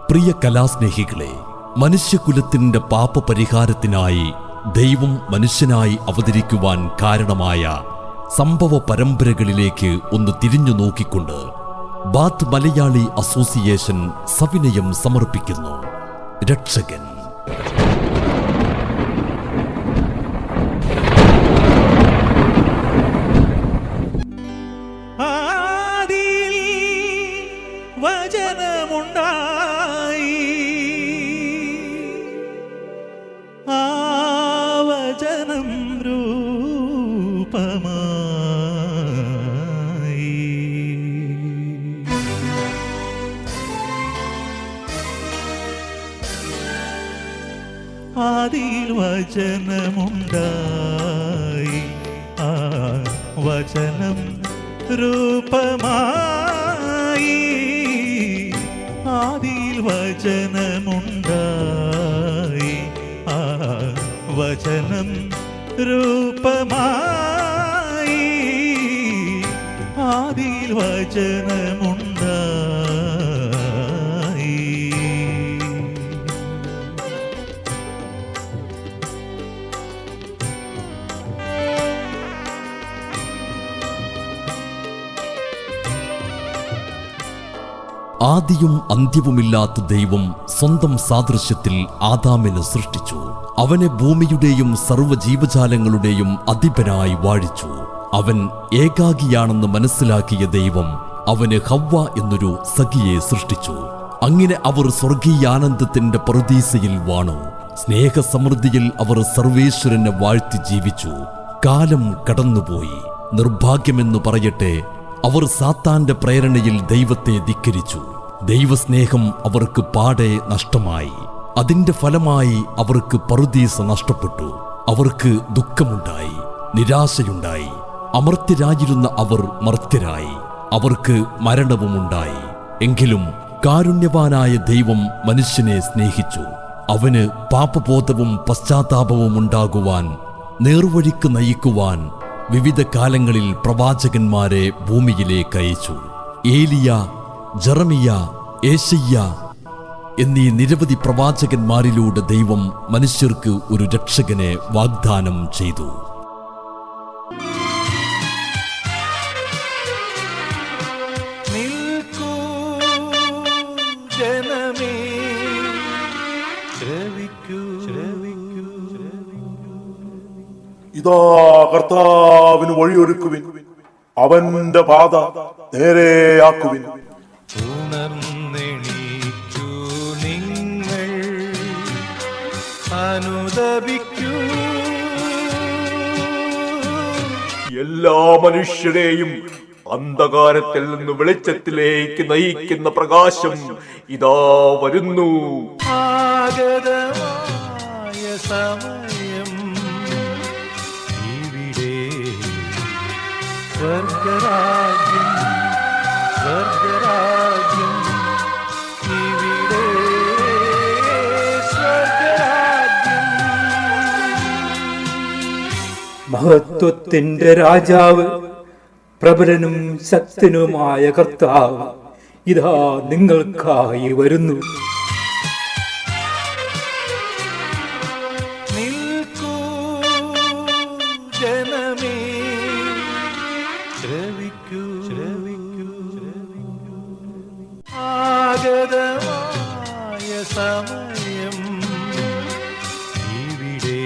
പ്രിയ കലാസ്നേഹികളെ, മനുഷ്യകുലത്തിന്റെ പാപപരിഹാരത്തിനായി ദൈവം മനുഷ്യനായി അവതരിക്കുവാൻ കാരണമായ സംഭവ പരമ്പരകളിലേക്ക് ഒന്ന് തിരിഞ്ഞു നോക്കിക്കൊണ്ട് ബാത്ത് മലയാളി അസോസിയേഷൻ സവിനയം സമർപ്പിക്കുന്നു രക്ഷകൻ. ആദിയിൽ വചനമുണ്ടായി, ആ വചനം രൂപമായി. ആദിയിൽ വചനമുണ്ടായി, ആ വചനം രൂപമായി. ആദിയിൽ വചനമുണ്ടായി. ആദിയും അന്ത്യവുമില്ലാത്ത ദൈവം സ്വന്തം സാദൃശ്യത്തിൽ ആദാമിനെ സൃഷ്ടിച്ചു. അവനെ ഭൂമിയുടെയും സർവ്വജീവജാലങ്ങളുടെയും അധിപനായി വാഴിച്ചു. അവൻ ഏകാകിയാണെന്ന് മനസ്സിലാക്കിയ ദൈവം അവന് ഹവ്വ എന്നൊരു സഖിയെ സൃഷ്ടിച്ചു. അങ്ങനെ അവർ സ്വർഗീയാനന്ദത്തിന്റെ പറുദീസയിൽ വാണു. സ്നേഹസമൃദ്ധിയിൽ അവർ സർവേശ്വരനെ വാഴ്ത്തി ജീവിച്ചു. കാലം കടന്നുപോയി. നിർഭാഗ്യമെന്ന് പറയട്ടെ, അവർ സാത്താന്റെ പ്രേരണയിൽ ദൈവത്തെ ധിക്കരിച്ചു. ദൈവസ്നേഹം അവർക്ക് പാടെ നഷ്ടമായി. അതിന്റെ ഫലമായി അവർക്ക് പറുദീസ നഷ്ടപ്പെട്ടു. അവർക്ക് ദുഃഖമുണ്ടായി, നിരാശയുണ്ടായി. അമർത്യരായിരുന്ന അവർ മർത്യരായി. അവർക്ക് മരണവുമുണ്ടായി. എങ്കിലും കാരുണ്യവാനായ ദൈവം മനുഷ്യനെ സ്നേഹിച്ചു. അവന് പാപബോധവും പശ്ചാത്താപവും ഉണ്ടാകുവാൻ, നേർവഴിക്ക് നയിക്കുവാൻ വിവിധ കാലങ്ങളിൽ പ്രവാചകന്മാരെ ഭൂമിയിലേക്ക് അയച്ചു. ഏലിയ, ജെറമിയ, യേശയ്യ എന്നീ നിരവധി പ്രവാചകന്മാരിലൂടെ ദൈവം മനുഷ്യർക്ക് ഒരു രക്ഷകനെ വാഗ്ദാനം ചെയ്തു. ഇതാ കർത്താവിന് വഴിയൊരുക്കുവിൻ, അവന്റെ പാത നേരെയാക്കുവിൻ. ഉണർന്നെണീറ്റു നിങ്ങൾ, അനുദപിക്കൂ. എല്ലാ മനുഷ്യരെയും അന്ധകാരത്തിൽ നിന്ന് വെളിച്ചത്തിലേക്ക് നയിക്കുന്ന പ്രകാശം ഇതാ വരുന്നു. ആഗതമായ സമയം ഇവിടെ, സ്വർഗരാജ്യം, സ്വർഗരാജ്യം ഇവിടെ, സ്വർഗരാജ്യം. മഹത്വത്തിന്റെ രാജാവ്, പ്രബലനും ശക്തനുമായ കർത്താവ് ഇതാ നിങ്ങൾക്കായി വരുന്നു. നിൽക്കൂ ജനമേ, ശ്രവിക്കൂ, ശ്രവിക്കൂ. ആഗതമായ സമയം ഇവിടെ,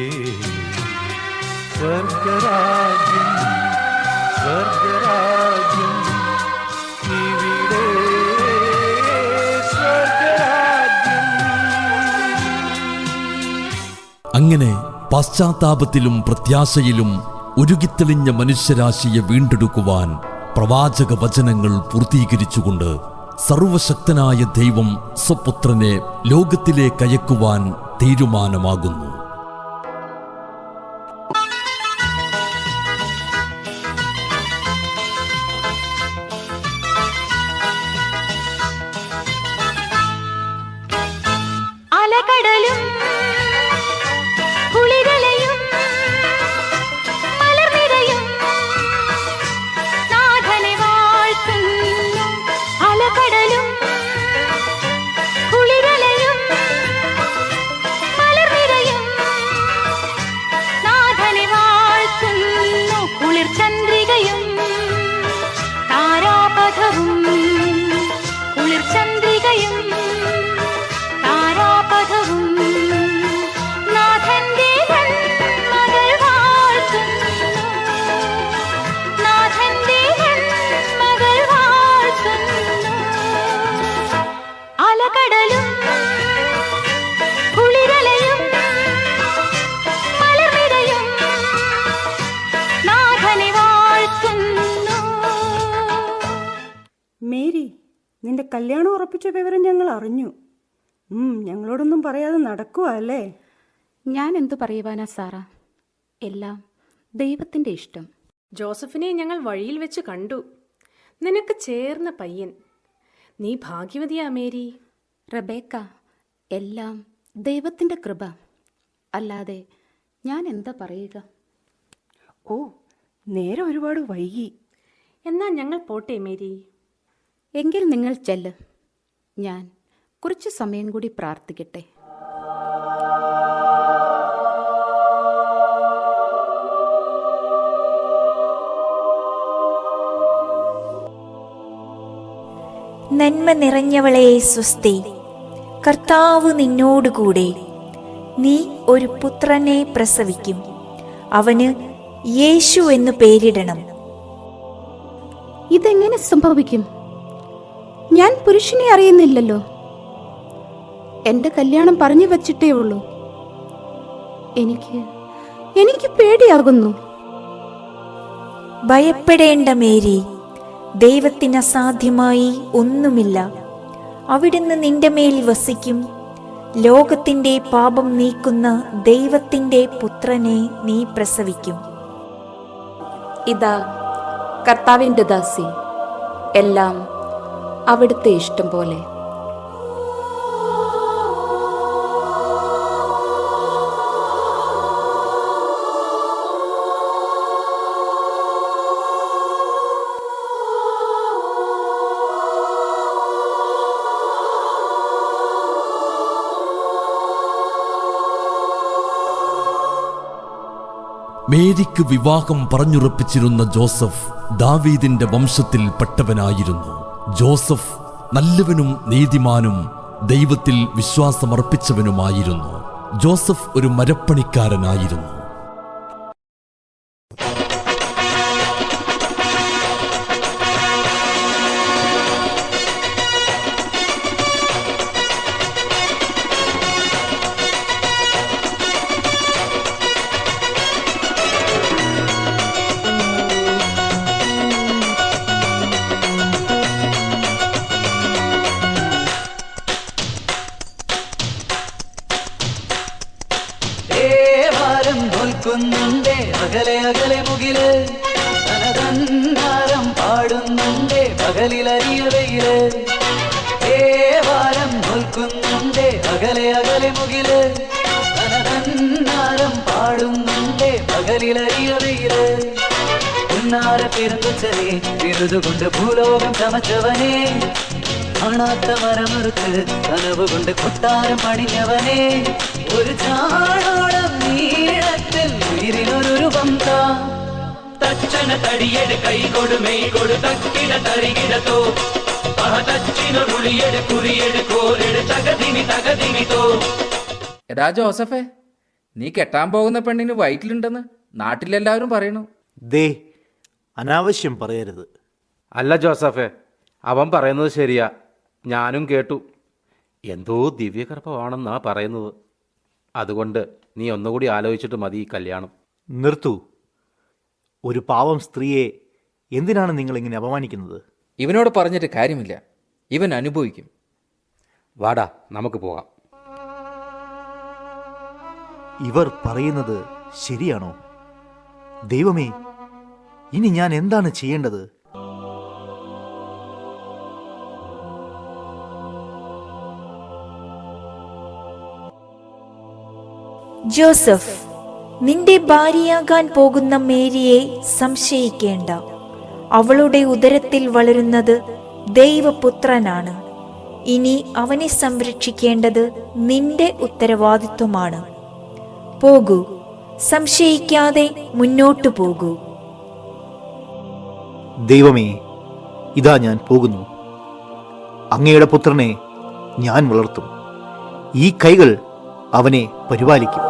സ്വർഗരാജ്യം, സ്വർഗരാജ്യം ഇവിടെ, സ്വർഗരാജ്യം. അങ്ങനെ പശ്ചാത്താപത്തിലും പ്രത്യാശയിലും ഉരുകിത്തെളിഞ്ഞ മനുഷ്യരാശിയെ വീണ്ടെടുക്കുവാൻ പ്രവാചക വചനങ്ങൾ പൂർത്തീകരിച്ചുകൊണ്ട് സർവശക്തനായ ദൈവം സ്വപുത്രനെ ലോകത്തിലേക്ക് അയക്കുവാൻ തീരുമാനമാകുന്നു. അലകടലും കുളിരലയും മലർനിരയും നാഥനെ വാഴ്ത്തുന്നു. അലകടലും കുളിരലയും മേരി, നിന്റെ കല്യാണം ഉറപ്പിച്ച വിവരം ഞങ്ങൾ അറിഞ്ഞു. ഞങ്ങളോടൊന്നും പറയാതെ നടക്കുക അല്ലേ? ഞാൻ എന്തു പറയുവാനാ സാറാ, എല്ലാം ദൈവത്തിൻ്റെ ഇഷ്ടം. ജോസഫിനെ ഞങ്ങൾ വഴിയിൽ വെച്ച് കണ്ടു. നിനക്ക് ചേർന്ന പയ്യൻ. നീ ഭാഗ്യവതിയാ മേരി. റബേക്ക, എല്ലാം ദൈവത്തിൻ്റെ കൃപ. അല്ലാതെ ഞാൻ എന്താ പറയുക? ഓ, നേരെ ഒരുപാട് വൈകി. എന്നാ ഞങ്ങൾ പോട്ടെ മേരി. എങ്കിൽ നിങ്ങൾ ചെല്ല്, ഞാൻ കുറച്ച് സമയം കൂടി പ്രാർത്ഥിക്കട്ടെ. നന്മ നിറഞ്ഞവളെ സ്വസ്തി, കർത്താവ് നിന്നോടുകൂടെ. നീ ഒരു പുത്രനെ പ്രസവിക്കും, അവന് യേശു എന്നു പേരിടണം. ഇതെങ്ങനെ സംഭവിക്കും? ഞാൻ പുരുഷനെ അറിയുന്നില്ലല്ലോ. എൻ്റെ കല്യാണം പറഞ്ഞു വച്ചിട്ടേ ഉള്ളൂ. എനിക്ക് പേടിയാകുന്നു. ഭയപ്പെടേണ്ട മേരി, ദൈവത്തിന് അസാധ്യമായി ഒന്നുമില്ല. അവിടുന്ന് നിന്റെ മേൽ വസിക്കും. ലോകത്തിന്റെ പാപം നീക്കുന്ന ദൈവത്തിന്റെ പുത്രനെ നീ പ്രസവിക്കും. ഇതാ കർത്താവിൻ്റെ ദാസി, എല്ലാം അവിടുത്തെ ഇഷ്ടം പോലെ. മേരിക്ക് വിവാഹം പറഞ്ഞുറപ്പിച്ചിരുന്ന ജോസഫ് ദാവീദിന്റെ വംശത്തിൽ പെട്ടവനായിരുന്നു. ജോസഫ് നല്ലവനും നീതിമാനും ദൈവത്തിൽ വിശ്വാസമർപ്പിച്ചവനുമായിരുന്നു. ജോസഫ് ഒരു മരപ്പണിക്കാരനായിരുന്നു. നോൽക്കുന്നുണ്ടേ അകലെ അകലെ മുകില്, തനതന്നാരം പാടുന്നുണ്ടേ പകലിലറിയ വെയില്. വാരം നോൽക്കുന്നുണ്ടേ അകലെ അകലെ മുകില്, തനതന്നാരം പാടുന്നുണ്ടേ പകലിലറിയ വെയില്. ഉന്നാര പെരുന്തുച്ചനെ വിരുതുകൊണ്ട് ഭൂലോകം ചമച്ചവനെ, കാണാത്ത മരമറുത്ത് കനവ് കൊണ്ട് കൊട്ടാരം പണിഞ്ഞവനെ, ഒരു ചാണോളം നീളത്തിൽ ഉയിരിനൊരു രൂപം താ. തച്ചന തടിയെട് കൈകൊടു മെയ്കൊടു തക്കിട തരികിടത്തോ, തച്ചിനൊരുളിയെട് കുറിയെട് കോലെട് തകതിമിതോ. എടാ ജോസഫേ, നീ കെട്ടാൻ പോകുന്ന പെണ്ണിന് വയറ്റിലുണ്ടെന്ന് നാട്ടിലെല്ലാവരും പറയണു. ദേ, അനാവശ്യം പറയരുത്. അല്ല ജോസഫേ, അവൻ പറയുന്നത് ശരിയാ, ഞാനും കേട്ടു. എന്തോ ദിവ്യഗർഭമാണെന്നാ പറയുന്നത്. അതുകൊണ്ട് നീ ഒന്നുകൂടി ആലോചിച്ചിട്ട് മതി ഈ കല്യാണം. നിർത്തൂ. ഒരു പാവം സ്ത്രീയെ എന്തിനാണ് നിങ്ങൾ ഇങ്ങനെ അപമാനിക്കുന്നത്? ഇവനോട് പറഞ്ഞിട്ട് കാര്യമില്ല, ഇവൻ അനുഭവിക്കും. വാടാ, നമുക്ക് പോകാം. ഇവർ പറയുന്നത് ശരിയാണോ? ദൈവമേ, ഇനി ഞാൻ എന്താണ് ചെയ്യേണ്ടത്? ജോസഫ്, നിന്റെ ഭാര്യയാകാൻ പോകുന്ന മേരിയെ സംശയിക്കേണ്ട. അവളുടെ ഉദരത്തിൽ വളരുന്നത് ദൈവപുത്രനാണ്. ഇനി അവനെ സംരക്ഷിക്കേണ്ടത് നിന്റെ ഉത്തരവാദിത്വമാണ്. പോകൂ, സംശയിക്കാതെ മുന്നോട്ടു പോകൂ. ദൈവമേ, ഇതാ ഞാൻ പോകുന്നു. അങ്ങയുടെ പുത്രനെ ഞാൻ വളർത്തും. ഈ കൈകൾ അവനെ പരിപാലിക്കും.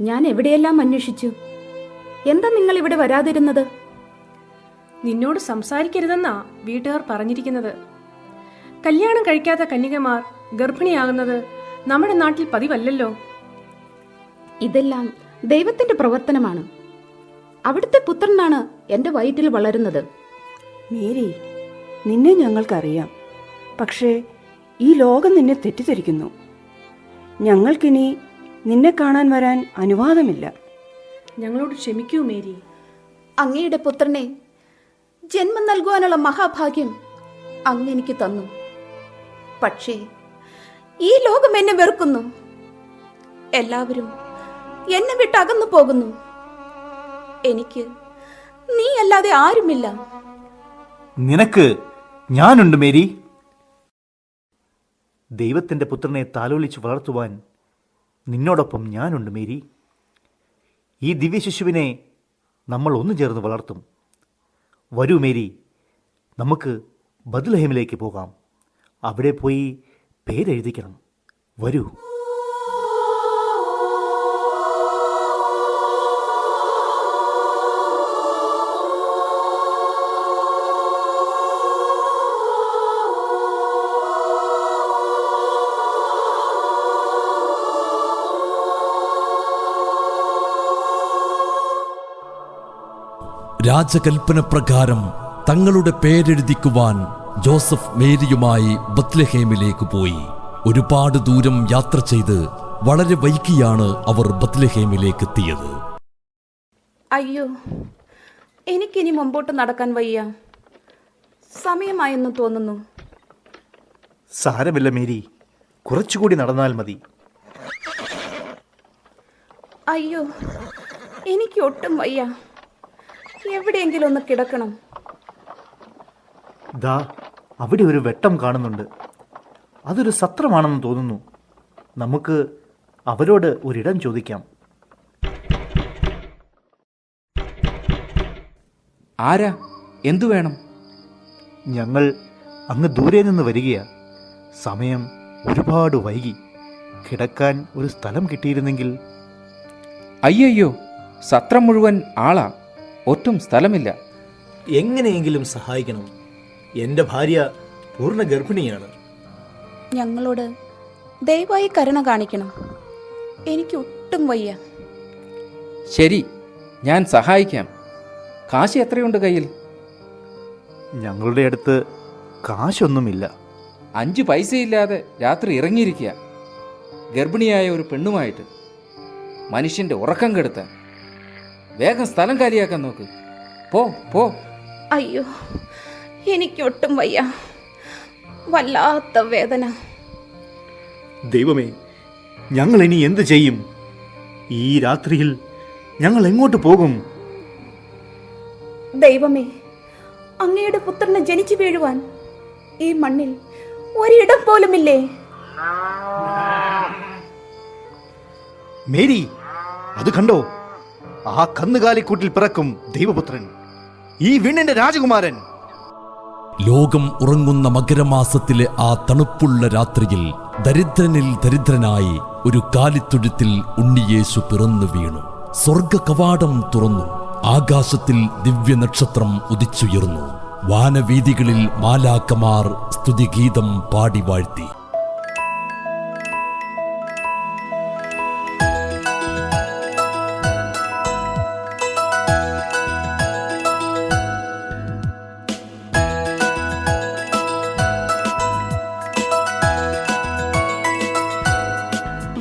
ഞാൻ എവിടെയെല്ലാം അന്വേഷിച്ചു. എന്താ നിങ്ങൾ ഇവിടെ വരാതിരുന്നത്? നിന്നോട് സംസാരിക്കരുതെന്നാ വീട്ടുകാർ പറഞ്ഞിരിക്കുന്നത്. കല്യാണം കഴിക്കാത്ത കന്യകമാർ ഗർഭിണിയാകുന്നത് നമ്മുടെ നാട്ടിൽ പതിവല്ലല്ലോ. ഇതെല്ലാം ദൈവത്തിന്റെ പ്രവർത്തനമാണ്. അവിടുത്തെ പുത്രനാണ് എൻ്റെ വയറ്റിൽ വളരുന്നത്. മേരി, നിന്നെ ഞങ്ങൾക്കറിയാം. പക്ഷേ ഈ ലോകം നിന്നെ തെറ്റിദ്ധരിക്കുന്നു. ഞങ്ങൾക്കിനി നിന്നെ കാണാൻ വരാൻ അനുവാദമില്ല. ഞങ്ങളോട് ക്ഷമിക്കൂ മേരി. അങ്ങയുടെ പുത്രനെ ജന്മം നൽകുവാനുള്ള മഹാഭാഗ്യം അങ്ങ് എനിക്ക് തന്നു. പക്ഷേ ഈ ലോകം എന്നെ വെറുക്കുന്നു. എല്ലാവരും എന്നെ വിട്ട് അകന്നു പോകുന്നു. എനിക്ക് നീ അല്ലാതെ ആരുമില്ല. നിനക്ക് ഞാനുണ്ട് മേരി. ദൈവത്തിൻ്റെ പുത്രനെ താലോലിച്ച് വളർത്തുവാൻ നിന്നോടൊപ്പം ഞാനുണ്ട് മേരി. ഈ ദിവ്യശിശുവിനെ നമ്മൾ ഒന്നു ചേർന്ന് വളർത്തും. വരൂ മേരി, നമുക്ക് ബത്ലഹേമിലേക്ക് പോകാം. അവിടെ പോയി പേരെഴുതിക്കണം. വരൂ. രാജകൽപ്പന പ്രകാരം തങ്ങളുടെ പേരെഴുതിക്കുവാൻ ജോസഫ് മേരിയുമായി ബത്ലഹേമിലേക്ക് പോയി. ഒരുപാട് ദൂരം യാത്ര ചെയ്ത് വളരെ വൈകിയാണ് അവർ ബത്ലഹേമിലേക്ക് എത്തിയത്. അയ്യോ, എനിക്കിനി മുമ്പോട്ട് നടക്കാൻ വയ്യ. സമയമായെന്ന് തോന്നുന്നു. സാരമില്ല മേരി, കുറച്ചുകൂടി നടന്നാൽ മതി. അയ്യോ, എനിക്ക് ഒട്ടും വയ്യ. എവിടെയെങ്കിലും ഒന്ന് കിടക്കണം. ദാ അവിടെ ഒരു വെട്ടം കാണുന്നുണ്ട്. അതൊരു സത്രമാണെന്ന് തോന്നുന്നു. നമുക്ക് അവരോട് ഒരിടം ചോദിക്കാം. ആരാ? എന്തു വേണം? ഞങ്ങൾ അങ്ങ് ദൂരെ നിന്ന് വരികയാ. സമയം ഒരുപാട് വൈകി. കിടക്കാൻ ഒരു സ്ഥലം കിട്ടിയിരുന്നെങ്കിൽ. അയ്യോ, സത്രം മുഴുവൻ ആളാ, ഒട്ടും സ്ഥലമില്ല. എങ്ങനെയെങ്കിലും സഹായിക്കണം. എൻ്റെ ഭാര്യ പൂർണ്ണ ഗർഭിണിയാണ്. ഞങ്ങളോട് ദയവായി കരുണ കാണിക്കണം. എനിക്ക് ഒട്ടും വയ്യ. ശരി, ഞാൻ സഹായിക്കാം. കാശ് എത്രയുണ്ട് കയ്യിൽ? ഞങ്ങളുടെ അടുത്ത് കാശൊന്നുമില്ല. 5 പൈസയില്ലാതെ രാത്രി ഇറങ്ങിയിരിക്കുക, ഗർഭിണിയായ ഒരു പെണ്ണുമായിട്ട്. മനുഷ്യൻ്റെ ഉറക്കം കെടുത്താൻ. വേഗം സ്ഥലം കാലിയാക്കാൻ നോക്ക്. പോ പോ. അയ്യോ, എനിക്കൊട്ടും വയ്യ. വല്ലാത്ത വേദന. ദൈവമേ, ഞങ്ങൾ ഇനി എന്ത് ചെയ്യും? ഈ രാത്രിയിൽ ഞങ്ങൾ എങ്ങോട്ട് പോകും? ദൈവമേ, അങ്ങയുടെ പുത്രനെ ജനിച്ചു വീഴുവാൻ ഈ മണ്ണിൽ ഒരിടം പോലുമില്ലേ? മേരി, അത് കണ്ടോ? ആ കന്നുകാലിക്കൂട്ടിൽ പിറക്കും ദൈവപുത്രൻ, ഈ വീണിന്റെ രാജകുമാരൻ. ലോകം ഉറങ്ങുന്ന മകരമാസത്തിലെ ആ തണുപ്പുള്ള രാത്രിയിൽ ദരിദ്രനിൽ ദരിദ്രനായി ഒരു കാലിത്തൊഴുത്തിൽ ഉണ്ണിയേശു പിറന്നു വീണു. സ്വർഗ കവാടം തുറന്നു. ആകാശത്തിൽ ദിവ്യനക്ഷത്രം ഉദിച്ചുയർന്നു. വാനവീഥികളിൽ മാലാക്കമാർ സ്തുതിഗീതം പാടി വാഴ്ത്തി.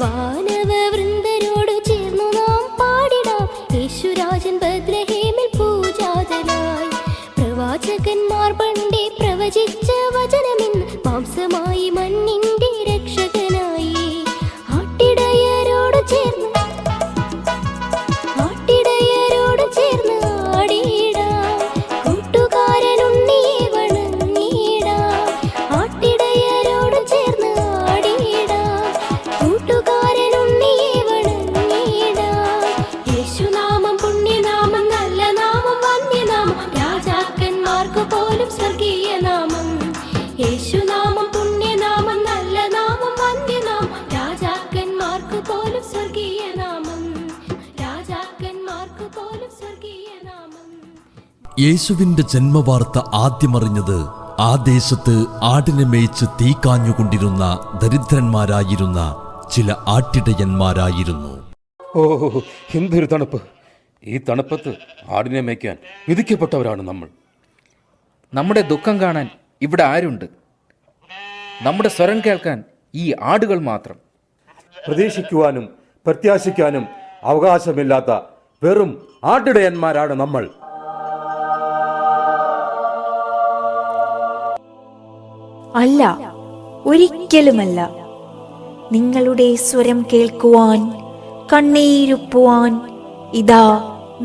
വാനവവൃന്ദരോട് ചേർന്നു നാം പാടിടാം യേശുരാജൻ ബത്ലഹേമിൽ പൂജാതനായി. പ്രവാചകന്മാർ പണ്ടേ പ്രവചിച്ച വചനമെന്ന് മാംസമായി മണ്ണിന്റെ രക്ഷകനായി. ആട്ടിടയരോട് ചേർന്ന് ആടിയിടാം, കൂട്ടുകാരനുണ്ണിയെ വണങ്ങിടാം. ആട്ടിടയരോട് ചേർന്ന് ആടിയിടാം, കൂട്ടുകാരനുണ്ണിയെ വണങ്ങിടാം. യേശുനാമം പുണ്യനാമം, നല്ല നാമം, വന്യനാമം, രാജാക്കന്മാർക്ക് പോലും സ്വർഗീയ നാമം. യേശുനാമം പുണ്യനാമം, നല്ല നാമം, വന്യനാമം, രാജാക്കന്മാർക്ക് പോലും സ്വർഗീയ നാമം. യേശുവിന്റെ ജന്മവാർത്ത ആദ്യമറിഞ്ഞത് ആ ദേശത്ത് ആടിനെ മേയിച്ച് തീ കാഞ്ഞുകൊണ്ടിരുന്ന ദരിദ്രന്മാരായിരുന്ന ചില ആട്ടിടയന്മാരായിരുന്നു. ഓ, എന്തൊരു തണുപ്പ്! ഈ തണുപ്പത്ത് ആടിനെ മേയ്ക്കാൻ വിധിക്കപ്പെട്ടവരാണ് നമ്മൾ. നമ്മുടെ ദുഃഖം കാണാൻ ഇവിടെ ആരുണ്ട്? നമ്മുടെ സ്വരം കേൾക്കാൻ ഈ ആടുകൾ മാത്രം. പ്രതീക്ഷിക്കുവാനും പ്രത്യാശിക്കാനും അവകാശമില്ലാത്ത വെറും ആട്ടിടയന്മാരാണ് നമ്മൾ. അല്ല, ഒരിക്കലുമല്ല. നിങ്ങളുടെ സ്വരം കേൾക്കുവാൻ, കണ്ണീരുപ്പുവാൻ ഇതാ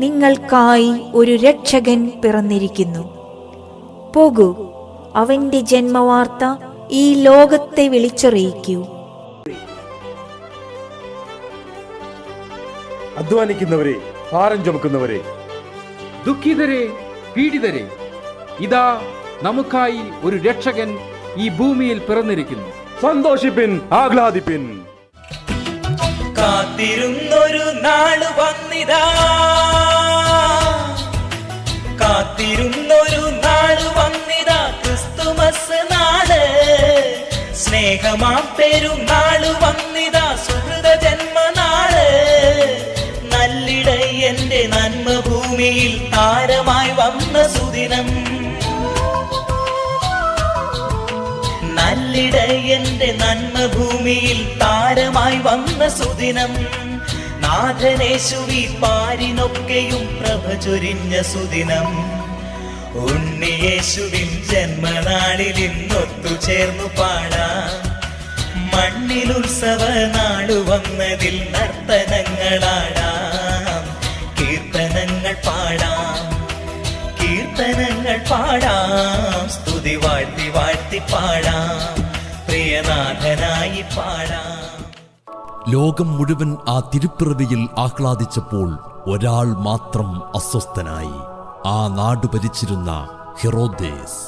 നിങ്ങൾക്കായി ഒരു രക്ഷകൻ പിറന്നിരിക്കുന്നു. പോകൂ, അവന്റെ ജന്മവാർത്ത ഈ ലോകത്തെ വിളിച്ചറിയിക്കൂ. അധ്വാനിക്കുന്നവരെ, ഭാരം ചുമക്കുന്നവരെ, ദുഃഖിതരെ, പീഡിതരെ, ഇതാ നമുക്കായി ഒരു രക്ഷകൻ ഈ ഭൂമിയിൽ പിറന്നിരിക്കുന്നു. സന്തോഷിപ്പിൻ, ആഹ്ലാദിപ്പിൻ. കാത്തിരുന്നൊരു നാള് വന്നിതാ, കാത്തിരുന്നൊരു നാള് വന്നിതാ, ക്രിസ്തുമസ് നാള്. സ്നേഹമാം പെരുന്നാള് വന്നിതാ, സുഹൃത ജന്മനാള്. നല്ലിടയന്റെ നന്മ ഭൂമിയിൽ താരമായി വന്ന സുദിനം, നല്ലിടയന്റെ നന്മ ഭൂമിയിൽ താരമായി വന്ന സുദിനം. നാഥനേശുവി പാരിനൊക്കെയും പ്രഭ ചൊരിഞ്ഞ സുദിനം. ഉണ്ണിയേശുവിൻ ജന്മനാളിൽ ഇന്നൊത്തുചേർന്നു പാടാം. മണ്ണിൽ ഉത്സവ നാളു വന്നതിൽ നർത്തനങ്ങളാടാം. കീർത്തനങ്ങൾ പാടാം, കീർത്തനങ്ങൾ പാടാം. സ്തുതി വാഴ്ത്തി വാഴ്ത്തി പാടാം, പ്രിയനാഥനായി പാടാം. ലോകം മുഴുവൻ ആ തിരുപ്പിറവിയിൽ ആഹ്ലാദിച്ചപ്പോൾ ഒരാൾ മാത്രം അസ്വസ്ഥനായി. ആ നാട് ഭരിച്ചിരുന്ന ഹെറോദേസ്.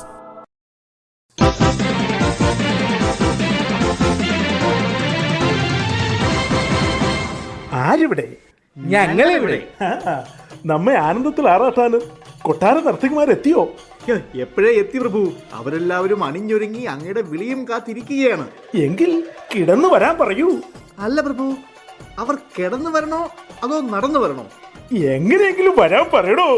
ആരിവിടെ? ഞങ്ങളിവിടെ. നമ്മെ ആനന്ദത്തിൽ ആറാട്ടാണ്. കൊട്ടാര നർത്തകിമാരെത്തിയോ? എപ്പോഴേ എത്തി പ്രഭു. അവരെല്ലാവരും അണിഞ്ഞൊരുങ്ങി അങ്ങയുടെ വിളിയും കാത്തിരിക്കുകയാണ്. എങ്കിൽ കിടന്നു വരാൻ പറയൂ. അല്ല പ്രഭു, അവർ കിടന്നു വരണോ അതോ നടന്നു വരണോ? എങ്ങനെയെങ്കിലും വരാൻ പറയണോ?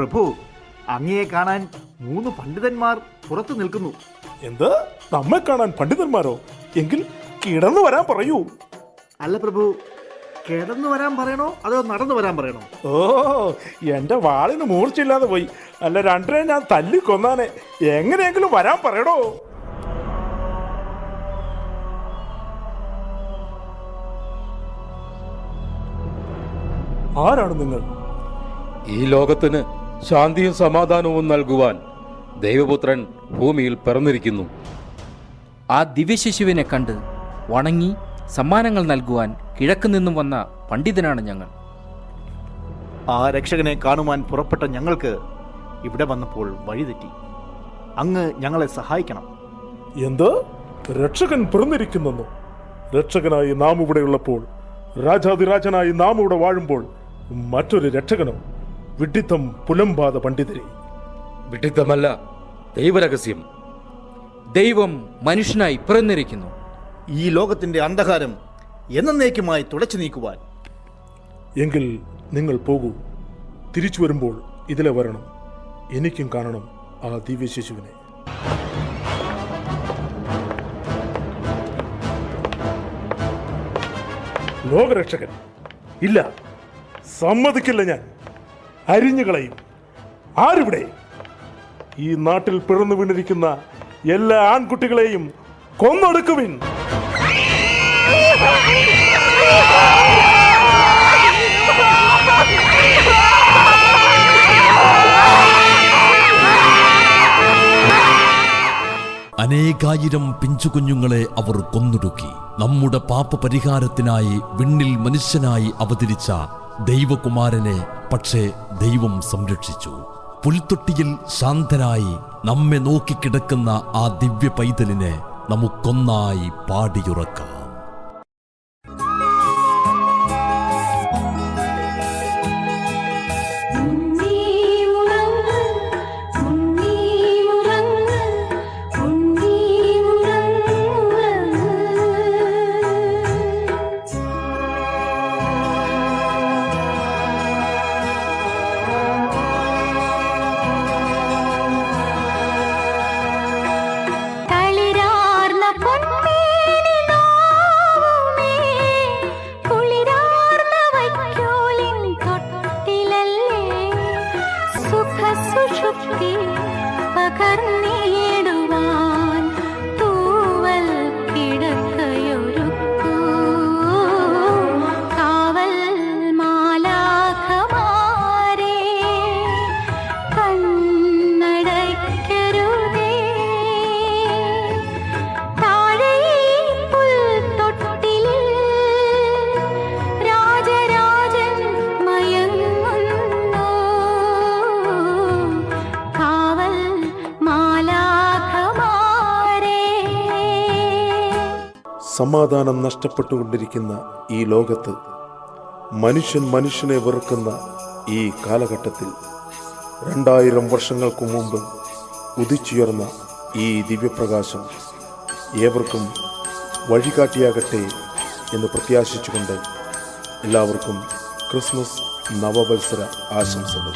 പ്രഭു, അങ്ങയെ കാണാൻ 3 പണ്ഡിതന്മാർ പുറത്തു നിൽക്കുന്നു. എന്ത്? നമ്മെ കാണാൻ പണ്ഡിതന്മാരോ? എങ്കിൽ കിടന്നു വരാൻ പറയൂ. അല്ല പ്രഭു, കിടന്നു വരാൻ പറയണോ അതോ നടന്നു വരാൻ പറയണോ? ഓ, എന്റെ വാളിന് മൂർച്ചയില്ലാതെ പോയി. അല്ല, രണ്ടരെ ഞാൻ തല്ലിക്കൊന്നാനെ. എങ്ങനെയെങ്കിലും വരാൻ പറയണോ? ആരാണ് നിങ്ങൾ? ഈ ലോകത്തിന് ശാന്തിയും സമാധാനവും നൽകുവാൻ ദൈവപുത്രൻ ഭൂമിയിൽ പിറന്നിരിക്കുന്നു. ആ ദിവ്യശിശുവിനെ കണ്ട് വണങ്ങി സമ്മാനങ്ങൾ നൽകുവാൻ കിഴക്ക് നിന്നും വന്ന പണ്ഡിതനാണ് ഞങ്ങൾ. ആ രക്ഷകനെ കാണുവാൻ പുറപ്പെട്ട ഞങ്ങൾക്ക് ഇവിടെ വന്നപ്പോൾ വഴിതെറ്റി. അങ്ങ് ഞങ്ങളെ സഹായിക്കണം. എന്ത്? രക്ഷകൻ പിറന്നിരിക്കുന്നെന്നോ? രക്ഷകനായി നാം ഇവിടെ ഉള്ളപ്പോൾ, രാജാതിരാജനായി നാം ഇവിടെ വാഴുമ്പോൾ മറ്റൊരു രക്ഷകനോ? വിഡ്ഢിത്തം പുലമ്പാത പണ്ഡിതരെ. വിഡിത്തമല്ല, ദൈവരഹസ്യം. ദൈവം മനുഷ്യനായി പിറന്നിരിക്കുന്നു. ഈ ലോകത്തിന്റെ അന്ധകാരം എന്നേക്കുമായി തുടച്ചു നീക്കുവാൻ. എങ്കിൽ നിങ്ങൾ പോകൂ. തിരിച്ചു വരുമ്പോൾ ഇതിലെ വരണം. എനിക്കും കാണണം ആ ദിവ്യശിശുവിനെ. ലോകരക്ഷകൻ? ഇല്ല, സമ്മതിക്കില്ല ഞാൻ. അരിഞ്ഞുകളയും. ആരിവിടെ? ഈ നാട്ടിൽ പിറന്നു വീണിരിക്കുന്ന എല്ലാ ആൺകുട്ടികളെയും കൊന്നൊടുക്കുവിൻ. അനേകായിരം പിഞ്ചുകുഞ്ഞുങ്ങളെ അവർ കൊന്നൊടുക്കി. നമ്മുടെ പാപപരിഹാരത്തിനായി വിണ്ണിൽ മനുഷ്യനായി അവതരിച്ച ദൈവകുമാരനെ പക്ഷേ ദൈവം സംരക്ഷിച്ചു. പുൽത്തൊട്ടിയിൽ ശാന്തനായി നമ്മെ നോക്കിക്കിടക്കുന്ന ആ ദിവ്യ പൈതലിനെ നമുക്കൊന്നായി പാടിയുറക്കാം. സമാധാനം നഷ്ടപ്പെട്ടുകൊണ്ടിരിക്കുന്ന ഈ ലോകത്ത്, മനുഷ്യൻ മനുഷ്യനെ വെറുക്കുന്ന ഈ കാലഘട്ടത്തിൽ 2000 വർഷങ്ങൾക്ക് മുമ്പ് ഉദിച്ചുയർന്ന ഈ ദിവ്യപ്രകാശം ഏവർക്കും വഴികാട്ടിയാകട്ടെ എന്ന് പ്രത്യാശിച്ചുകൊണ്ട് എല്ലാവർക്കും ക്രിസ്മസ് നവവത്സര ആശംസകൾ.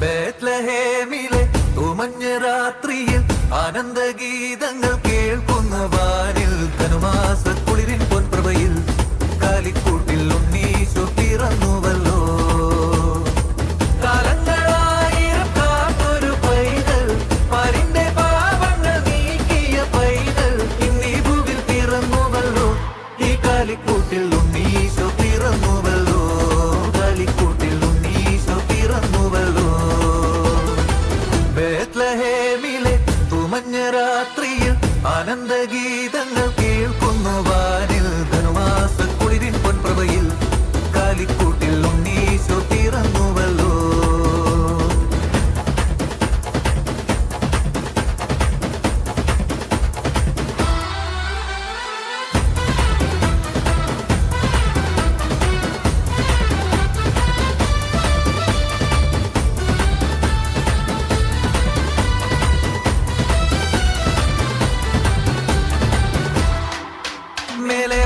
ബേത്ലഹേമിലെ തുമഞ്ഞ രാത്രിയിൽ ആനന്ദഗീതങ്ങൾ കേൾക്കുന്ന വാനിൽ ധനുമാസ കുളിരിൻ പൊൻപ്രഭയിൽ കാലിക്കൂട്ടിൽ ഉണ്ണീശോ പിറന്നുവല്ലോ. കാലങ്ങളായിരം കാത്തൊരു പൈതൽ, പാരിന്റെ പാപങ്ങൾ നീക്കിയ പൈതൽ ഇന്നീ ഭൂവിൽ പിറന്നുവല്ലോ. ഈ കാലിക്കൂട്ടിൽ ഉണ്ണീശോ പിറന്നുവല്ലോ. കാലിക്കൂട്ടിൽ ഉണ്ണീശോ പിറന്നുവല്ലോ. ബേത്ലഹേമിലെ തുമഞ്ഞ രാത്രിയിൽ ആനന്ദഗീതങ്ങൾ കേൾക്കുന്ന വാനിൽ ധനുമാസ മേലെ